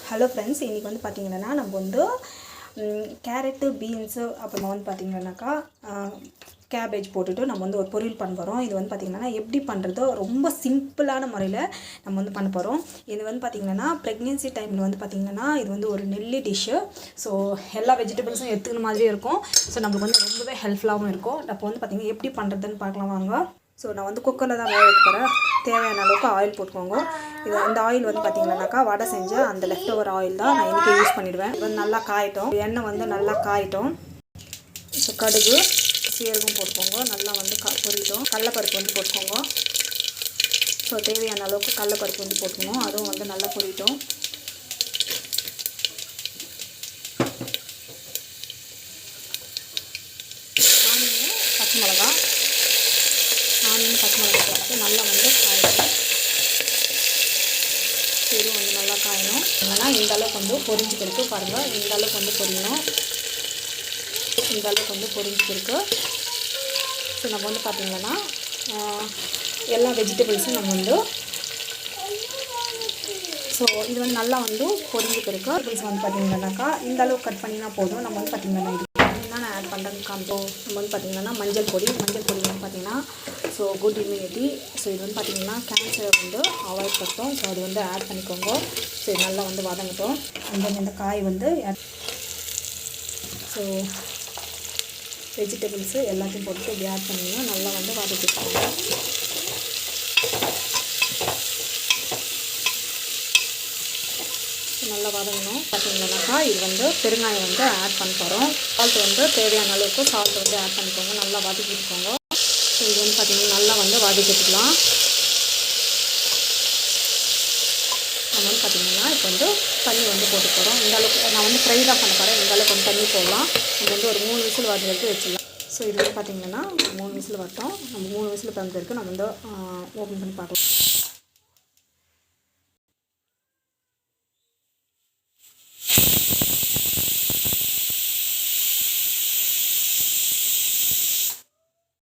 Hello friends, இன்றைக்கி வந்து பார்த்திங்கன்னா நம்ம வந்து கேரட்டு, பீன்ஸு அப்புறமா வந்து பார்த்திங்கன்னாக்கா கேபேஜ் போட்டுட்டு நம்ம வந்து ஒரு பொரியல் பண்ண போகிறோம். இது வந்து பார்த்திங்கன்னா எப்படி பண்ணுறதோ ரொம்ப சிம்பிளான முறையில் நம்ம வந்து பண்ண போகிறோம். இது வந்து பார்த்திங்கன்னா ப்ரெக்னென்சி டைமில் வந்து பார்த்திங்கன்னா இது வந்து ஒரு நெல்லி டிஷ்ஷு. ஸோ எல்லா வெஜிடபிள்ஸும் எடுத்துக்கிற மாதிரியே இருக்கும். ஸோ நம்மளுக்கு வந்து ரொம்பவே ஹெல்ப்ஃபுல்லாகவும் இருக்கும். அப்போ வந்து பார்த்திங்கன்னா எப்படி பண்ணுறதுன்னு பார்க்கலாம் வாங்க. ஸோ நான் வந்து குக்கரில் தான் வேக வைக்க போகிறேன். தேவையான அளவுக்கு ஆயில் போட்டுக்கோங்க. இந்த ஆயில் வந்து பார்த்திங்கன்னாக்கா வடை செஞ்ச அந்த லெஃப்ட் ஓவர் ஆயில் தான் நான் இன்றைக்கி யூஸ் பண்ணிவிடுவேன். இது வந்து நல்லா காயட்டும், எண்ணெய் வந்து நல்லா காயட்டும். ஸோ கடுகு, சீரகம் போட்டுக்கோங்க, நல்லா வந்து பொரியட்டும். கடலைப்பருப்பு வந்து போட்டுக்கோங்க. ஸோ தேவையான அளவுக்கு கடலைப்பருப்பு வந்து போட்டுக்கணும், அதுவும் வந்து நல்லா பொரியட்டும். பச்சை மிளகா போட்டு நல்லா வந்து காயணும். இது வந்து நல்லா காயணும். இல்லைனா இந்த அளவுக்கு வந்து பொரிஞ்சுக்கிருக்கு பாருங்கள். இந்த அளவுக்கு வந்து பொரியணும். இந்த அளவுக்கு வந்து பொரிஞ்சுக்கிருக்கு. ஸோ நம்ம வந்து பார்த்திங்கன்னா எல்லா வெஜிடபிள்ஸும் நம்ம வந்து ஸோ இது வந்து நல்லா வந்து பொரிஞ்சுக்கிருக்கு. வெஜிடபிள்ஸ் வந்து பார்த்திங்கன்னாக்கா இந்த அளவுக்கு கட் பண்ணினா போதும். நம்ம வந்து பார்த்திங்கன்னா இது நான் ஆட் பண்ணுறது காமிப்போம். நம்ம வந்து பார்த்திங்கன்னா மஞ்சள் பொடி வந்து பார்த்திங்கன்னா ஸோ குட் இம்யூனிட்டி. ஸோ இது வந்து பார்த்திங்கன்னா கேன்சரை வந்து அவாய்ட் பண்ணுறோம். ஸோ அது வந்து ஆட் பண்ணிக்கோங்க. ஸோ இது நல்லா வந்து வதங்கட்டும். இந்த காய் வந்து ஸோ வெஜிடபிள்ஸு எல்லாத்தையும் போட்டு இப்படி ஆட் பண்ணிங்கன்னா நல்லா வந்து வதக்கிக்கோங்க. நல்லா வதங்கணும். பார்த்திங்கன்னாக்கா இது வந்து பெருங்காயம் வந்து ஆட் பண்ண போகிறோம். சால்ட் வந்து தேவையான அளவுக்கு சால்ட் வந்து ஆட் பண்ணிக்கோங்க. நல்லா வதக்கிட்டுக்கோங்க. ஸோ இது வந்து பார்த்திங்கன்னா நல்லா வந்து வதக்கிட்டுக்கலாம். நம்ம வந்து பார்த்திங்கன்னா இப்போ வந்து தண்ணி வந்து போட்டு போகிறோம். இந்த அளவுக்கு நான் வந்து ஃப்ரை தான் பண்ண போகிறேன். இந்த அளவுக்கு வந்து தண்ணி போடலாம். நம்ம வந்து ஒரு 3 விசில் வர வரைக்கும் வச்சிடலாம். ஸோ இது வந்து பார்த்திங்கன்னா 3 விசில் வரட்டும். நம்ம 3 விசில் வந்த வரைக்கும் நம்ம வந்து ஓப்பன் பண்ணி பார்க்கலாம்.